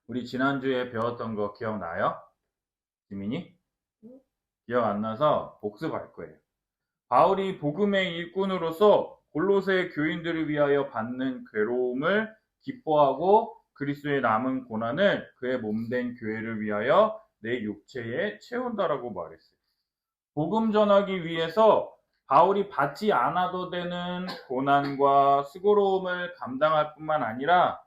우리 지난주에 배웠던 거 기억나요? 지민이? 응? 기억 안 나서 복습할 거예요. 바울이 복음의 일꾼으로서 골로새 교인들을 위하여 받는 괴로움을 기뻐하고 그리스도의 남은 고난을 그의 몸된 교회를 위하여 내 육체에 채운다라고 말했어요. 복음 전하기 위해서 바울이 받지 않아도 되는 고난과 수고로움을 감당할 뿐만 아니라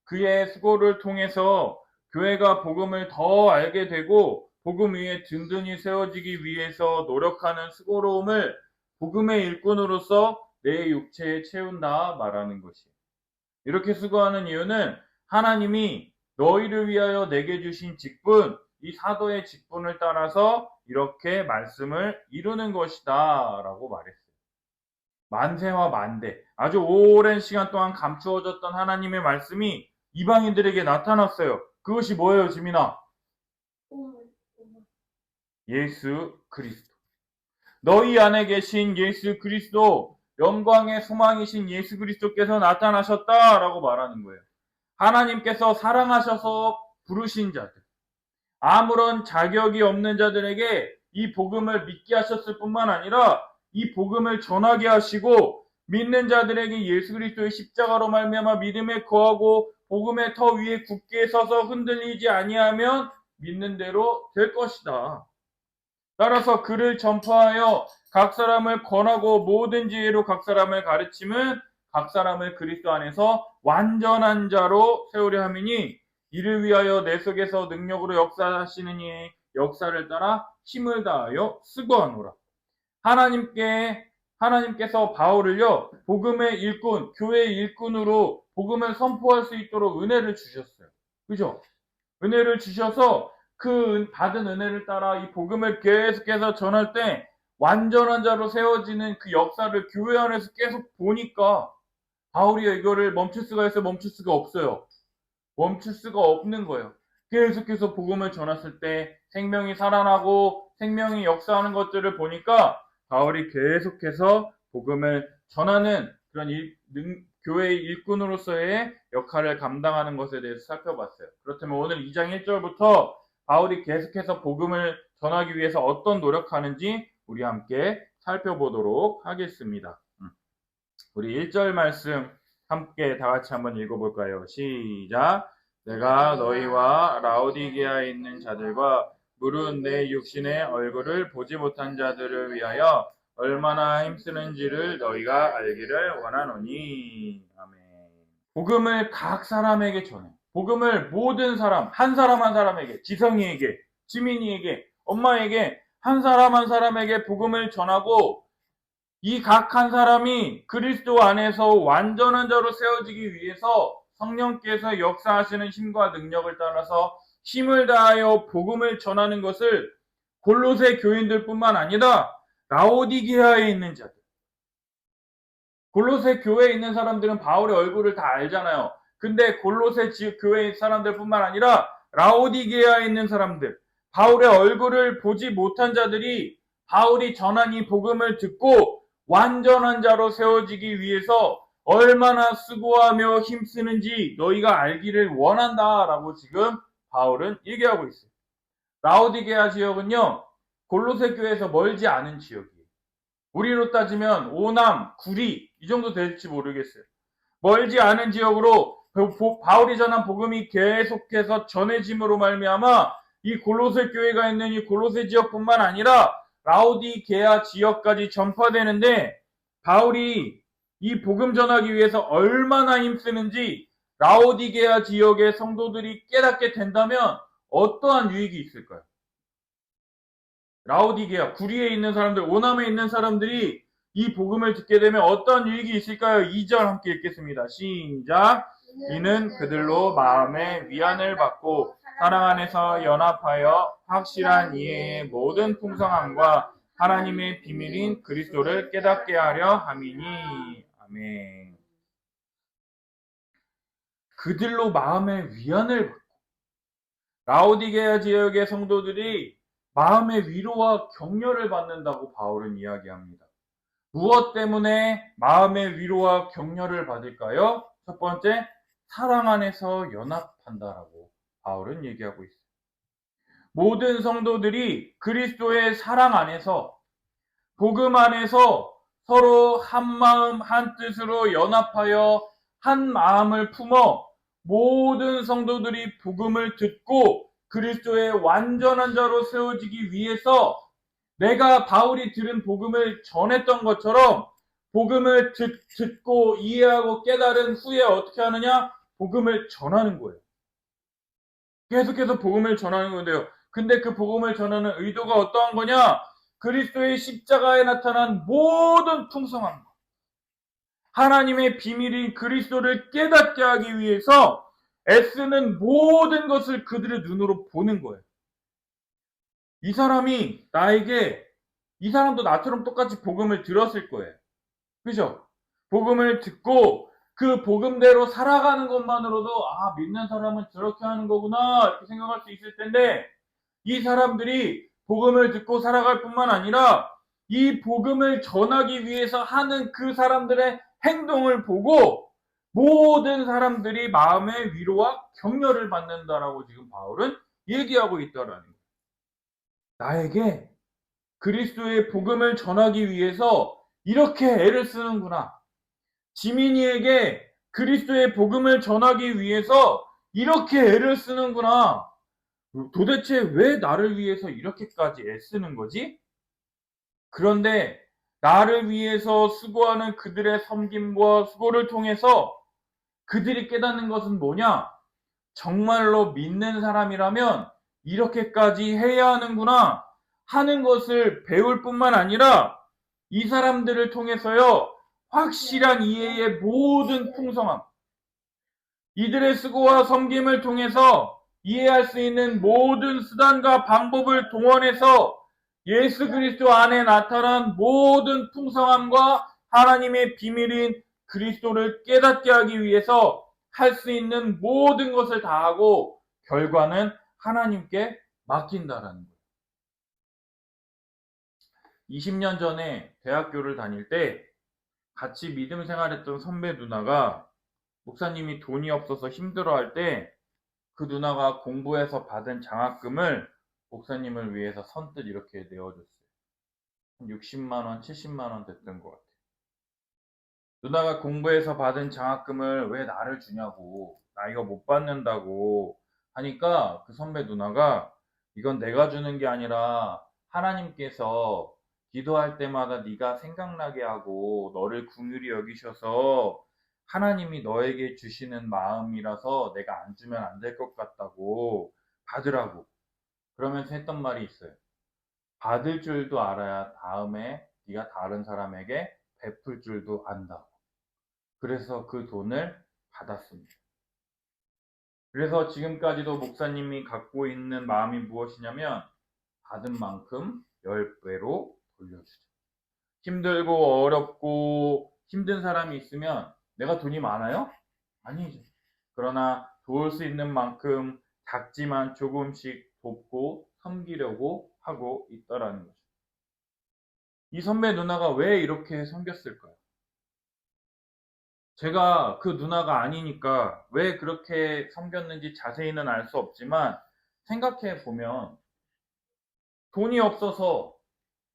그의 수고를 통해서 교회가 복음을 더 알게 되고 복음 위에 든든히 세워지기 위해서 노력하는 수고로움을 복음의 일꾼으로서 내 육체에 채운다 말하는 것이에요. 이렇게 수고하는 이유는 하나님이 너희를 위하여 내게 주신 직분, 이 사도의 직분을 따라서 이렇게 말씀을 이루는 것이다 라고 말했어요. 만세와 만대, 아주 오랜 시간 동안 감추어졌던 하나님의 말씀이 이방인들에게 나타났어요. 그것이 뭐예요, 지민아? 예수 그리스도. 너희 안에 계신 예수 그리스도, 영광의 소망이신 예수 그리스도께서 나타나셨다라고 말하는 거예요. 하나님께서 사랑하셔서 부르신 자들, 아무런 자격이 없는 자들에게 이 복음을 믿게 하셨을 뿐만 아니라 이 복음을 전하게 하시고 믿는 자들에게 예수 그리스도의 십자가로 말미암아 믿음에 거하고 복음의 터 위에 굳게 서서 흔들리지 아니하면 믿는 대로 될 것이다. 따라서 그를 전파하여 각 사람을 권하고 모든 지혜로 각 사람을 가르침은 각 사람을 그리스도 안에서 완전한 자로 세우려 함이니 이를 위하여 내 속에서 능력으로 역사하시는 이의 역사를 따라 힘을 다하여 수고하노라. 하나님께서 바울을요, 복음의 일꾼, 교회의 일꾼으로 복음을 선포할 수 있도록 은혜를 주셨어요. 그죠? 은혜를 주셔서 그 받은 은혜를 따라 이 복음을 계속해서 전할 때 완전한 자로 세워지는 그 역사를 교회 안에서 계속 보니까 바울이 이거를 멈출 수가 있어요? 멈출 수가 없어요. 멈출 수가 없는 거예요. 계속해서 복음을 전했을 때 생명이 살아나고 생명이 역사하는 것들을 보니까 바울이 계속해서 복음을 전하는 그런 교회의 일꾼으로서의 역할을 감당하는 것에 대해서 살펴봤어요. 그렇다면 오늘 2장 1절부터 바울이 계속해서 복음을 전하기 위해서 어떤 노력하는지 우리 함께 살펴보도록 하겠습니다. 우리 1절 말씀 함께 다 같이 한번 읽어볼까요? 시작. 내가 너희와 라오디게아에 있는 자들과 무릇 내 육신의 얼굴을 보지 못한 자들을 위하여 얼마나 힘쓰는지를 너희가 알기를 원하노니. 아멘. 복음을 각 사람에게 전해. 복음을 모든 사람, 한 사람 한 사람에게, 지성이에게, 지민이에게, 엄마에게, 한 사람 한 사람에게 복음을 전하고 이 각 한 사람이 그리스도 안에서 완전한 자로 세워지기 위해서 성령께서 역사하시는 힘과 능력을 따라서 힘을 다하여 복음을 전하는 것을 골로새 교인들뿐만 아니라 라오디게아에 있는 자들, 골로새 교회에 있는 사람들은 바울의 얼굴을 다 알잖아요. 근데 골로새 교회 사람들뿐만 아니라 라오디게아에 있는 사람들, 바울의 얼굴을 보지 못한 자들이 바울이 전한 이 복음을 듣고 완전한 자로 세워지기 위해서 얼마나 수고하며 힘쓰는지 너희가 알기를 원한다라고 지금 바울은 얘기하고 있어요. 라오디게아 지역은요, 골로새 교회에서 멀지 않은 지역이에요. 우리로 따지면 오남, 구리 이 정도 될지 모르겠어요. 멀지 않은 지역으로 바울이 전한 복음이 계속해서 전해짐으로 말미암아 이 골로새 교회가 있는 이 골로새 지역뿐만 아니라 라오디게아 지역까지 전파되는데 바울이 이 복음 전하기 위해서 얼마나 힘쓰는지 라오디게아 지역의 성도들이 깨닫게 된다면 어떠한 유익이 있을까요? 라오디게아, 구리에 있는 사람들, 오남에 있는 사람들이 이 복음을 듣게 되면 어떤 유익이 있을까요? 2절 함께 읽겠습니다. 시작. 이는 그들로 마음의 위안을 받고 사랑 안에서 연합하여 확실한 이해의 모든 풍성함과 하나님의 비밀인 그리스도를 깨닫게 하려 함이니. 아멘. 그들로 마음의 위안을 받고 라오디게아 지역의 성도들이 마음의 위로와 격려를 받는다고 바울은 이야기합니다. 무엇 때문에 마음의 위로와 격려를 받을까요? 첫 번째, 사랑 안에서 연합한다라고 바울은 얘기하고 있어요. 모든 성도들이 그리스도의 사랑 안에서, 복음 안에서 서로 한 마음 한 뜻으로 연합하여 한 마음을 품어 모든 성도들이 복음을 듣고 그리스도의 완전한 자로 세워지기 위해서 내가 바울이 들은 복음을 전했던 것처럼 복음을 듣고 이해하고 깨달은 후에 어떻게 하느냐? 복음을 전하는 거예요. 계속해서 복음을 전하는 건데요. 근데 그 복음을 전하는 의도가 어떠한 거냐? 그리스도의 십자가에 나타난 모든 풍성함, 하나님의 비밀인 그리스도를 깨닫게 하기 위해서 애쓰는 모든 것을 그들의 눈으로 보는 거예요. 이 사람이 나에게, 이 사람도 나처럼 똑같이 복음을 들었을 거예요. 그죠? 복음을 듣고 그 복음대로 살아가는 것만으로도 믿는 사람은 저렇게 하는 거구나 이렇게 생각할 수 있을 텐데, 이 사람들이 복음을 듣고 살아갈 뿐만 아니라 이 복음을 전하기 위해서 하는 그 사람들의 행동을 보고 모든 사람들이 마음의 위로와 격려를 받는다라고 지금 바울은 얘기하고 있다라는 거예요. 나에게 그리스도의 복음을 전하기 위해서 이렇게 애를 쓰는구나. 지민이에게 그리스도의 복음을 전하기 위해서 이렇게 애를 쓰는구나. 도대체 왜 나를 위해서 이렇게까지 애쓰는 거지? 그런데 나를 위해서 수고하는 그들의 섬김과 수고를 통해서 그들이 깨닫는 것은 뭐냐? 정말로 믿는 사람이라면 이렇게까지 해야 하는구나 하는 것을 배울 뿐만 아니라 이 사람들을 통해서요, 확실한 이해의 모든 풍성함, 이들의 수고와 섬김을 통해서 이해할 수 있는 모든 수단과 방법을 동원해서 예수 그리스도 안에 나타난 모든 풍성함과 하나님의 비밀인 그리스도를 깨닫게 하기 위해서 할 수 있는 모든 것을 다하고 결과는 하나님께 맡긴다라는 거예요. 20년 전에 대학교를 다닐 때 같이 믿음 생활했던 선배 누나가, 목사님이 돈이 없어서 힘들어할 때 그 누나가 공부해서 받은 장학금을 목사님을 위해서 선뜻 이렇게 내어줬어요. 한 60만 원, 70만 원 됐던 것 같아요. 누나가 공부해서 받은 장학금을 왜 나를 주냐고, 나 이거 못 받는다고 하니까 그 선배 누나가, 이건 내가 주는 게 아니라 하나님께서 기도할 때마다 네가 생각나게 하고 너를 긍휼히 여기셔서 하나님이 너에게 주시는 마음이라서 내가 안 주면 안 될 것 같다고 받으라고. 그러면서 했던 말이 있어요. 받을 줄도 알아야 다음에 네가 다른 사람에게 베풀 줄도 안다고. 그래서 그 돈을 받았습니다. 그래서 지금까지도 목사님이 갖고 있는 마음이 무엇이냐면, 받은 만큼 10배로 돌려주죠. 힘들고 어렵고 힘든 사람이 있으면 내가 돈이 많아요? 아니죠. 그러나 도울 수 있는 만큼 작지만 조금씩 돕고 섬기려고 하고 있다라는 거죠. 이 선배 누나가 왜 이렇게 섬겼을까요? 제가 그 누나가 아니니까 왜 그렇게 섬겼는지 자세히는 알 수 없지만, 생각해 보면 돈이 없어서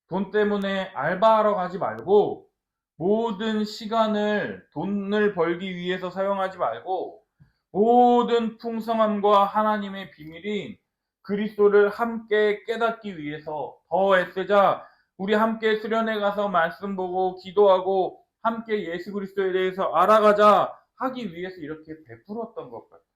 돈 때문에 알바하러 가지 말고, 모든 시간을 돈을 벌기 위해서 사용하지 말고 모든 풍성함과 하나님의 비밀인 그리스도를 함께 깨닫기 위해서 더 애쓰자. 우리 함께 수련회 가서 말씀 보고 기도하고 함께 예수 그리스도에 대해서 알아가자 하기 위해서 이렇게 베풀었던 것 같아요.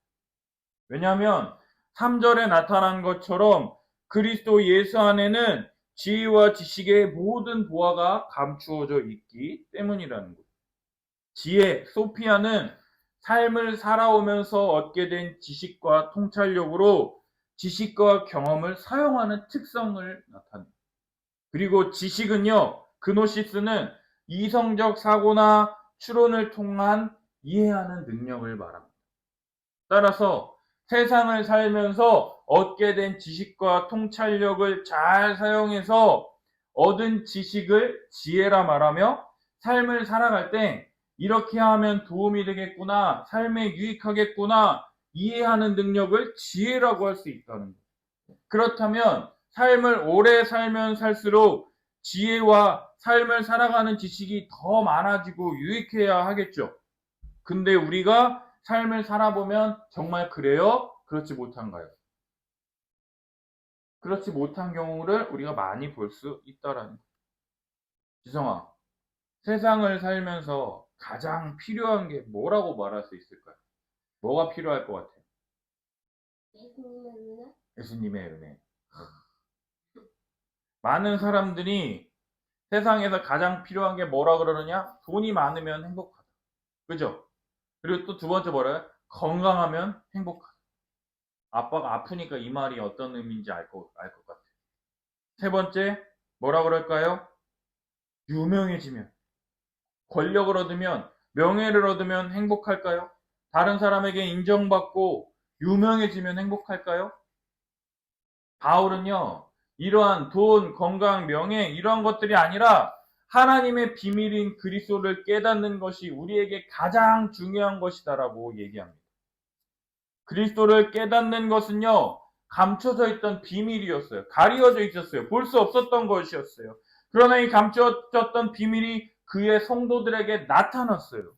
왜냐하면 3절에 나타난 것처럼 그리스도 예수 안에는 지혜와 지식의 모든 보화가 감추어져 있기 때문이라는 거예요. 지혜, 소피아는 삶을 살아오면서 얻게 된 지식과 통찰력으로 지식과 경험을 사용하는 특성을 나타냅니다. 그리고 지식은요, 그노시스는 이성적 사고나 추론을 통한 이해하는 능력을 말합니다. 따라서 세상을 살면서 얻게 된 지식과 통찰력을 잘 사용해서 얻은 지식을 지혜라 말하며 삶을 살아갈 때 이렇게 하면 도움이 되겠구나, 삶에 유익하겠구나, 이해하는 능력을 지혜라고 할 수 있다는 거예요. 그렇다면 삶을 오래 살면 살수록 지혜와 삶을 살아가는 지식이 더 많아지고 유익해야 하겠죠. 근데 우리가 삶을 살아보면 정말 그래요? 그렇지 못한가요? 그렇지 못한 경우를 우리가 많이 볼 수 있다라는 거예요. 지성아, 세상을 살면서 가장 필요한 게 뭐라고 말할 수 있을까요? 뭐가 필요할 것 같아요? 예수님의 은혜? 예수님의 은혜. 많은 사람들이 세상에서 가장 필요한 게 뭐라 그러느냐? 돈이 많으면 행복하다. 그죠? 그리고 또 두 번째 뭐래요? 건강하면 행복하다. 아빠가 아프니까 이 말이 어떤 의미인지 알 것 같아요. 세 번째, 뭐라 그럴까요? 유명해지면, 권력을 얻으면, 명예를 얻으면 행복할까요? 다른 사람에게 인정받고 유명해지면 행복할까요? 바울은요, 이러한 돈, 건강, 명예, 이러한 것들이 아니라 하나님의 비밀인 그리스도를 깨닫는 것이 우리에게 가장 중요한 것이다라고 얘기합니다. 그리스도를 깨닫는 것은요, 감춰져 있던 비밀이었어요. 가리워져 있었어요. 볼 수 없었던 것이었어요. 그러나 이 감춰졌던 비밀이 그의 성도들에게 나타났어요.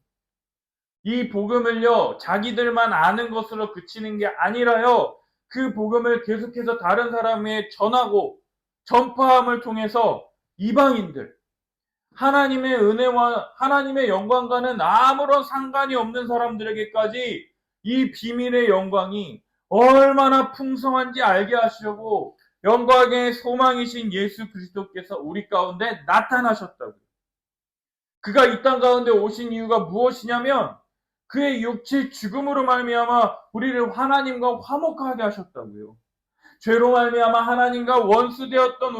이 복음을요, 자기들만 아는 것으로 그치는 게 아니라요, 그 복음을 계속해서 다른 사람에 전하고 전파함을 통해서 이방인들, 하나님의 은혜와 하나님의 영광과는 아무런 상관이 없는 사람들에게까지 이 비밀의 영광이 얼마나 풍성한지 알게 하시려고 영광의 소망이신 예수 그리스도께서 우리 가운데 나타나셨다고요. 그가 이 땅 가운데 오신 이유가 무엇이냐면 그의 육체 죽음으로 말미암아 우리를 하나님과 화목하게 하셨다고요. 죄로 말미암아 하나님과 원수되었던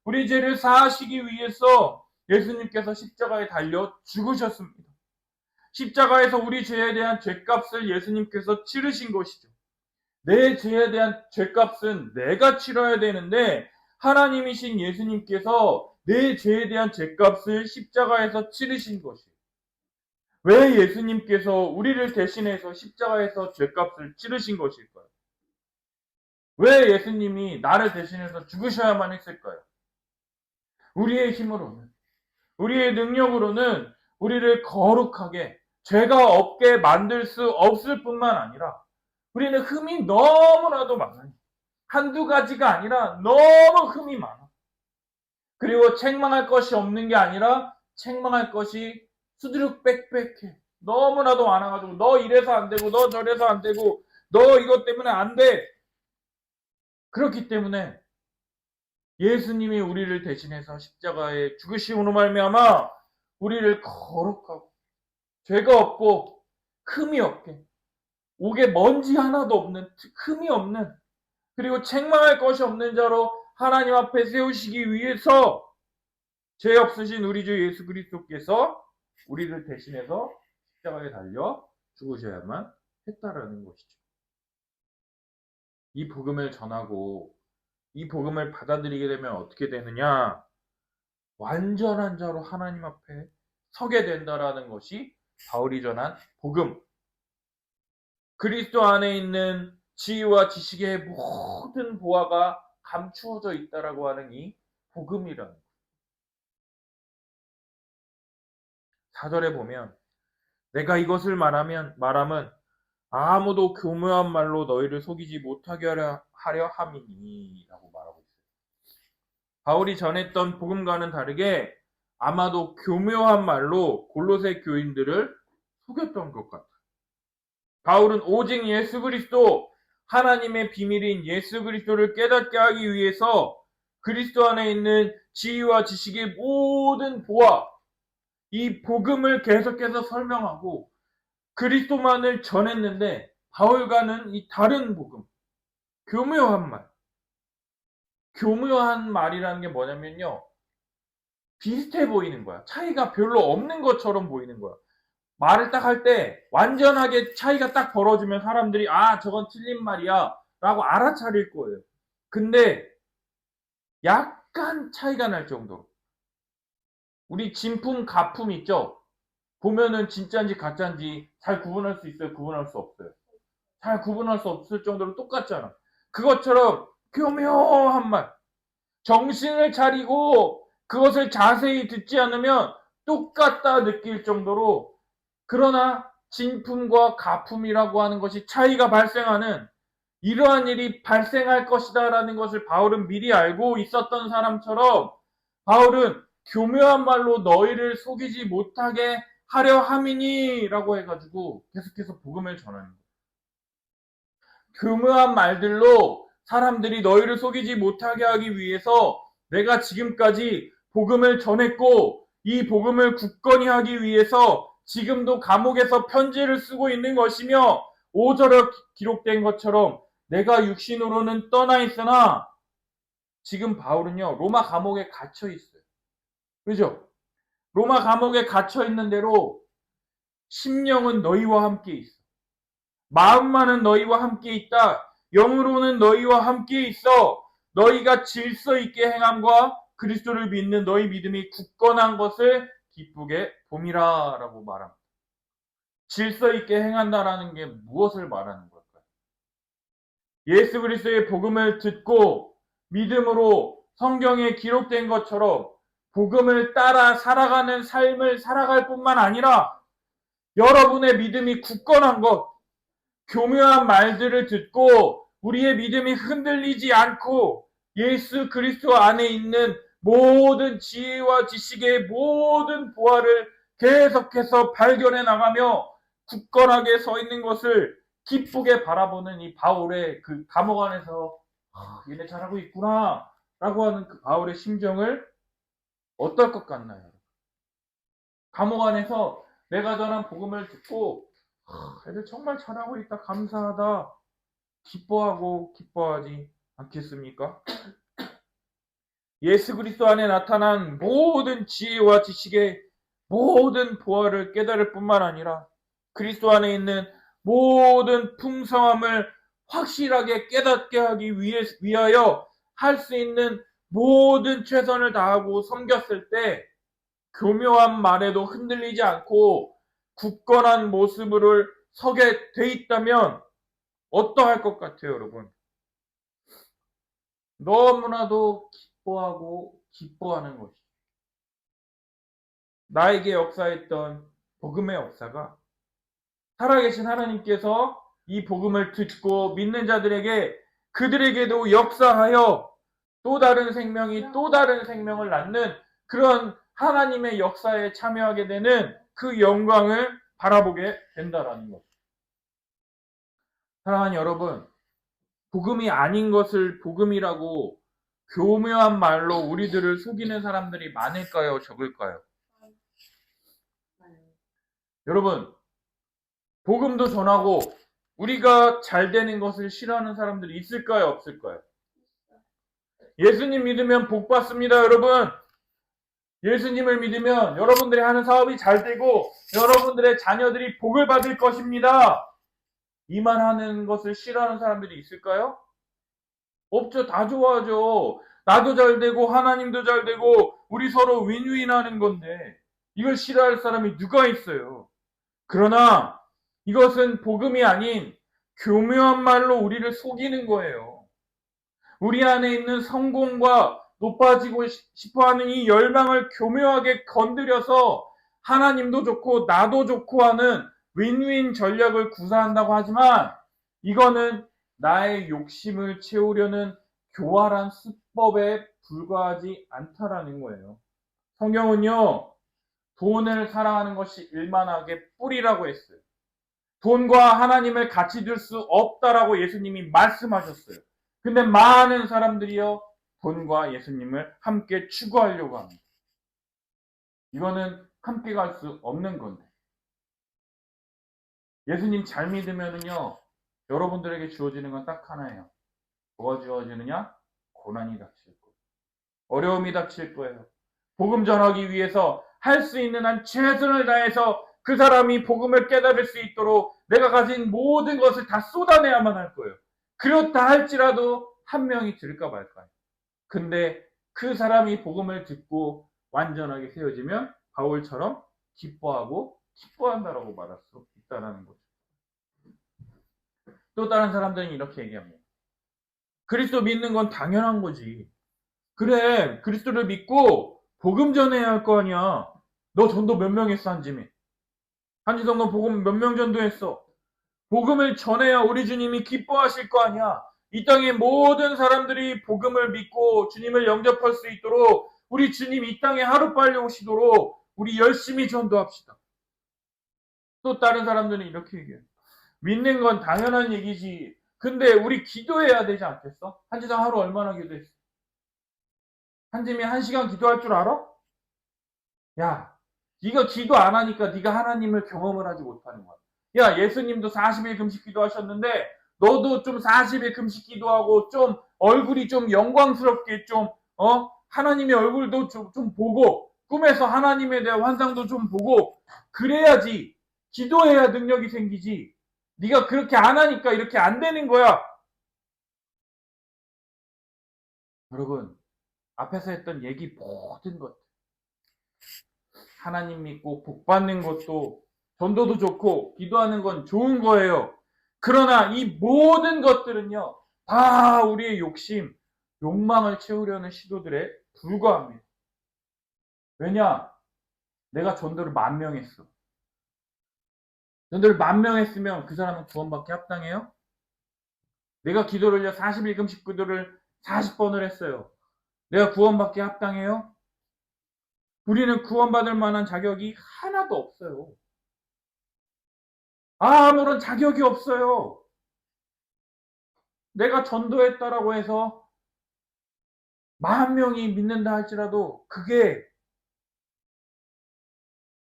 우리 죄를 사하시기 위해서 예수님께서 십자가에 달려 죽으셨습니다. 십자가에서 우리 죄에 대한 죄값을 예수님께서 치르신 것이죠. 내 죄에 대한 죄값은 내가 치러야 되는데 하나님이신 예수님께서 내 죄에 대한 죄값을 십자가에서 치르신 것이에요. 왜 예수님께서 우리를 대신해서 십자가에서 죄값을 치르신 것일까요? 왜 예수님이 나를 대신해서 죽으셔야만 했을까요? 우리의 힘으로는, 우리의 능력으로는 우리를 거룩하게 죄가 없게 만들 수 없을 뿐만 아니라 우리는 흠이 너무나도 많아요. 한두 가지가 아니라 너무 흠이 많아. 그리고 책망할 것이 없는 게 아니라 책망할 것이 수두룩 빽빽해. 너무나도 많아가지고 너 이래서 안 되고 너 저래서 안 되고 너 이것 때문에 안 돼. 그렇기 때문에 예수님이 우리를 대신해서 십자가에 죽으심으로 말미암아 우리를 거룩하고 죄가 없고 흠이 없게 옥에 먼지 하나도 없는 흠이 없는 그리고 책망할 것이 없는 자로 하나님 앞에 세우시기 위해서 죄 없으신 우리 주 예수 그리스도께서 우리를 대신해서 십자가에 달려 죽으셔야만 했다라는 것이죠. 이 복음을 전하고 이 복음을 받아들이게 되면 어떻게 되느냐? 완전한 자로 하나님 앞에 서게 된다라는 것이 바울이 전한 복음. 그리스도 안에 있는 지혜와 지식의 모든 보화가 감추어져 있다라고 하는 이 복음이라는 거예요. 4절에 보면 내가 이것을 말함은 아무도 교묘한 말로 너희를 속이지 못하게 하려 함이니 라고 말하고 있어요. 바울이 전했던 복음과는 다르게 아마도 교묘한 말로 골로새 교인들을 속였던 것 같아요. 바울은 오직 예수 그리스도, 하나님의 비밀인 예수 그리스도를 깨닫게 하기 위해서 그리스도 안에 있는 지혜와 지식의 모든 보화, 이 복음을 계속해서 설명하고 그리스도만을 전했는데 바울과는 이 다른 복음, 교묘한 말. 교묘한 말이라는 게 뭐냐면요. 비슷해 보이는 거야. 차이가 별로 없는 것처럼 보이는 거야. 말을 딱 할 때 완전하게 차이가 딱 벌어지면 사람들이 아 저건 틀린 말이야 라고 알아차릴 거예요. 근데 약간 차이가 날 정도로 우리 진품 가품 있죠? 보면은 진짜인지 가짜인지 잘 구분할 수 있어요? 구분할 수 없어요? 잘 구분할 수 없을 정도로 똑같잖아. 그것처럼 교묘한 말, 정신을 차리고 그것을 자세히 듣지 않으면 똑같다 느낄 정도로, 그러나 진품과 가품이라고 하는 것이 차이가 발생하는, 이러한 일이 발생할 것이다라는 것을 바울은 미리 알고 있었던 사람처럼, 바울은 교묘한 말로 너희를 속이지 못하게 하려 함이니라고 해가지고 계속해서 복음을 전하는 거예요. 교묘한 말들로 사람들이 너희를 속이지 못하게 하기 위해서 내가 지금까지 복음을 전했고, 이 복음을 굳건히 하기 위해서 지금도 감옥에서 편지를 쓰고 있는 것이며, 5절에 기록된 것처럼 내가 육신으로는 떠나 있으나 지금 바울은요 로마 감옥에 갇혀 있어요. 그죠? 로마 감옥에 갇혀 있는 대로 심령은 너희와 함께 있어. 마음만은 너희와 함께 있다. 영으로는 너희와 함께 있어. 너희가 질서 있게 행함과 그리스도를 믿는 너희 믿음이 굳건한 것을 기쁘게 봄이라 라고 말합니다. 질서 있게 행한다라는 게 무엇을 말하는 걸까요? 예수 그리스도의 복음을 듣고 믿음으로 성경에 기록된 것처럼 복음을 따라 살아가는 삶을 살아갈 뿐만 아니라, 여러분의 믿음이 굳건한 것, 교묘한 말들을 듣고 우리의 믿음이 흔들리지 않고 예수 그리스도 안에 있는 모든 지혜와 지식의 모든 보화를 계속해서 발견해 나가며 굳건하게 서 있는 것을 기쁘게 바라보는 이 바울의 그 감옥 안에서 얘네 잘하고 있구나 라고 하는 그 바울의 심정을 어떨 것 같나요? 감옥 안에서 내가 전한 복음을 듣고 애들 정말 잘하고 있다, 감사하다, 기뻐하고 기뻐하지 않겠습니까? 예수 그리스도 안에 나타난 모든 지혜와 지식의 모든 보화를 깨달을 뿐만 아니라 그리스도 안에 있는 모든 풍성함을 확실하게 깨닫게 하기 위하여 할 수 있는 모든 최선을 다하고 섬겼을 때 교묘한 말에도 흔들리지 않고 굳건한 모습을 서게 돼 있다면 어떠할 것 같아요, 여러분? 너무나도 기뻐하고 기뻐하는 것이, 나에게 역사했던 복음의 역사가 살아계신 하나님께서 이 복음을 듣고 믿는 자들에게, 그들에게도 역사하여 또 다른 생명이 또 다른 생명을 낳는 그런 하나님의 역사에 참여하게 되는 그 영광을 바라보게 된다라는 것. 사랑하는 여러분, 복음이 아닌 것을 복음이라고 교묘한 말로 우리들을 속이는 사람들이 많을까요? 적을까요? 여러분, 복음도 전하고 우리가 잘 되는 것을 싫어하는 사람들이 있을까요? 없을까요? 예수님 믿으면 복 받습니다, 여러분. 예수님을 믿으면 여러분들이 하는 사업이 잘 되고 여러분들의 자녀들이 복을 받을 것입니다. 이만 하는 것을 싫어하는 사람들이 있을까요? 없죠. 다 좋아하죠. 나도 잘 되고 하나님도 잘 되고 우리 서로 윈윈 하는 건데 이걸 싫어할 사람이 누가 있어요? 그러나 이것은 복음이 아닌 교묘한 말로 우리를 속이는 거예요. 우리 안에 있는 성공과 높아지고 싶어하는 이 열망을 교묘하게 건드려서 하나님도 좋고 나도 좋고 하는 윈윈 전략을 구사한다고 하지만, 이거는 나의 욕심을 채우려는 교활한 수법에 불과하지 않다라는 거예요. 성경은요, 돈을 사랑하는 것이 일만하게 뿌리라고 했어요. 돈과 하나님을 같이 둘 수 없다라고 예수님이 말씀하셨어요. 근데 많은 사람들이요, 돈과 예수님을 함께 추구하려고 합니다. 이거는 함께 갈 수 없는 건데. 예수님 잘 믿으면은요, 여러분들에게 주어지는 건 딱 하나예요. 뭐가 주어지느냐? 고난이 닥칠 거예요. 어려움이 닥칠 거예요. 복음 전하기 위해서 할 수 있는 한 최선을 다해서 그 사람이 복음을 깨달을 수 있도록 내가 가진 모든 것을 다 쏟아내야만 할 거예요. 그렇다 할지라도 한 명이 들까 말까요. 근데 그 사람이 복음을 듣고 완전하게 세워지면 바울처럼 기뻐하고 기뻐한다라고 말할 수 있다라는 거죠. 또 다른 사람들은 이렇게 얘기합니다. 그리스도 믿는 건 당연한 거지. 그래, 그리스도를 믿고 복음 전해야 할 거 아니야. 너 전도 몇 명 했어, 한지민? 한지성너 복음 몇 명 전도했어? 복음을 전해야 우리 주님이 기뻐하실 거 아니야. 이 땅의 모든 사람들이 복음을 믿고 주님을 영접할 수 있도록 우리 주님 이 땅에 하루빨리 오시도록 우리 열심히 전도합시다. 또 다른 사람들은 이렇게 얘기해요. 믿는 건 당연한 얘기지. 근데 우리 기도해야 되지 않겠어? 한지성 하루 얼마나 기도했어? 한지민 1시간 기도할 줄 알아? 야, 네가 기도 안 하니까 네가 하나님을 경험을 하지 못하는 거야. 야, 예수님도 40일 금식 기도하셨는데 너도 좀 40일 금식 기도하고 좀 얼굴이 좀 영광스럽게 좀 하나님의 얼굴도 좀 보고 꿈에서 하나님에 대한 환상도 좀 보고 그래야지 기도해야 능력이 생기지. 네가 그렇게 안 하니까 이렇게 안 되는 거야. 여러분, 앞에서 했던 얘기 모든 것 하나님 믿고 복 받는 것도 전도도 좋고 기도하는 건 좋은 거예요. 그러나 이 모든 것들은요, 다 우리의 욕심, 욕망을 채우려는 시도들에 불과합니다. 왜냐? 내가 전도를 10,000명 했어. 전도를 10,000명 했으면 그 사람은 구원받기 합당해요? 내가 기도를요, 40일 금식 기도를 40번을 했어요. 내가 구원받기 합당해요? 우리는 구원받을 만한 자격이 하나도 없어요. 아무런 자격이 없어요. 내가 전도했다라고 해서 10,000명이 믿는다 할지라도 그게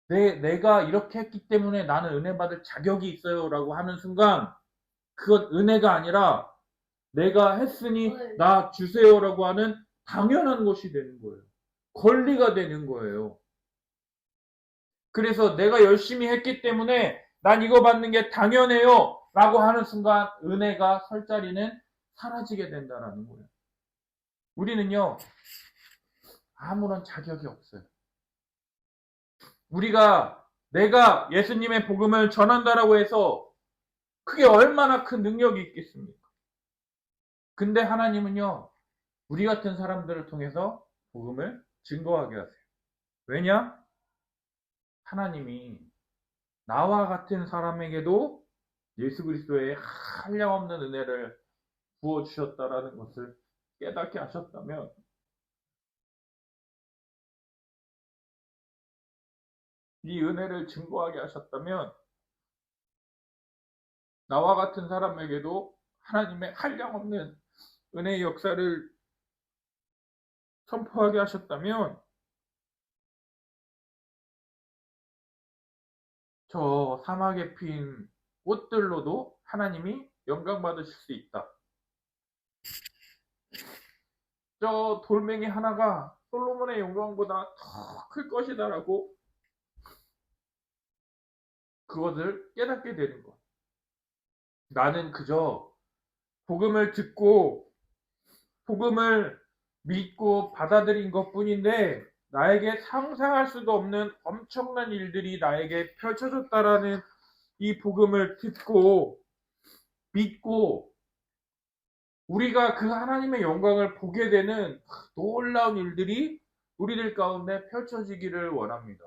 내가 이렇게 했기 때문에 나는 은혜 받을 자격이 있어요라고 하는 순간 그건 은혜가 아니라 내가 했으니 나 주세요라고 하는 당연한 것이 되는 거예요. 권리가 되는 거예요. 그래서 내가 열심히 했기 때문에 난 이거 받는 게 당연해요 라고 하는 순간 은혜가 설 자리는 사라지게 된다는 거예요. 우리는요, 아무런 자격이 없어요. 내가 예수님의 복음을 전한다라고 해서 그게 얼마나 큰 능력이 있겠습니까? 근데 하나님은요, 우리 같은 사람들을 통해서 복음을 증거하게 하세요. 왜냐? 하나님이 나와 같은 사람에게도 예수 그리스도의 한량없는 은혜를 부어주셨다라는 것을 깨닫게 하셨다면 이 은혜를 증거하게 하셨다면 나와 같은 사람에게도 하나님의 한량없는 은혜의 역사를 선포하게 하셨다면 저 사막에 핀 꽃들로도 하나님이 영광 받으실 수 있다. 저 돌멩이 하나가 솔로몬의 영광보다 더 클 것이다라고 그것을 깨닫게 되는 것. 나는 그저 복음을 듣고 복음을 믿고 받아들인 것뿐인데 나에게 상상할 수도 없는 엄청난 일들이 나에게 펼쳐졌다라는 이 복음을 듣고 믿고 우리가 그 하나님의 영광을 보게 되는 놀라운 일들이 우리들 가운데 펼쳐지기를 원합니다.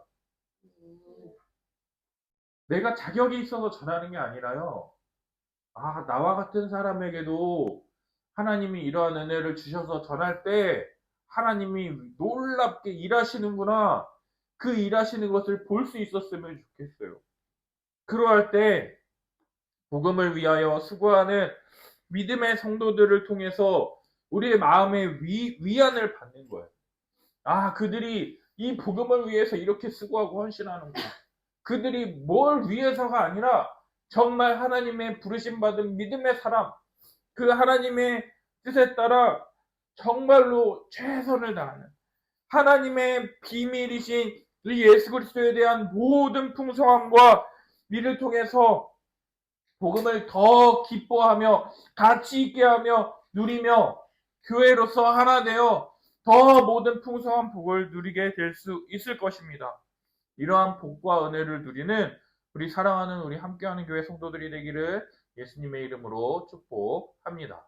내가 자격이 있어서 전하는 게 아니라요. 나와 같은 사람에게도 하나님이 이러한 은혜를 주셔서 전할 때 하나님이 놀랍게 일하시는구나. 그 일하시는 것을 볼 수 있었으면 좋겠어요. 그러할 때 복음을 위하여 수고하는 믿음의 성도들을 통해서 우리의 마음의 위안을 받는 거예요. 그들이 이 복음을 위해서 이렇게 수고하고 헌신하는구나. 그들이 뭘 위해서가 아니라 정말 하나님의 부르심받은 믿음의 사람, 그 하나님의 뜻에 따라 정말로 최선을 다하는 하나님의 비밀이신 우리 예수 그리스도에 대한 모든 풍성함과 이를 통해서 복음을 더 기뻐하며 가치 있게 하며 누리며 교회로서 하나 되어 더 모든 풍성한 복을 누리게 될 수 있을 것입니다. 이러한 복과 은혜를 누리는 우리 사랑하는 우리 함께하는 교회 성도들이 되기를 예수님의 이름으로 축복합니다.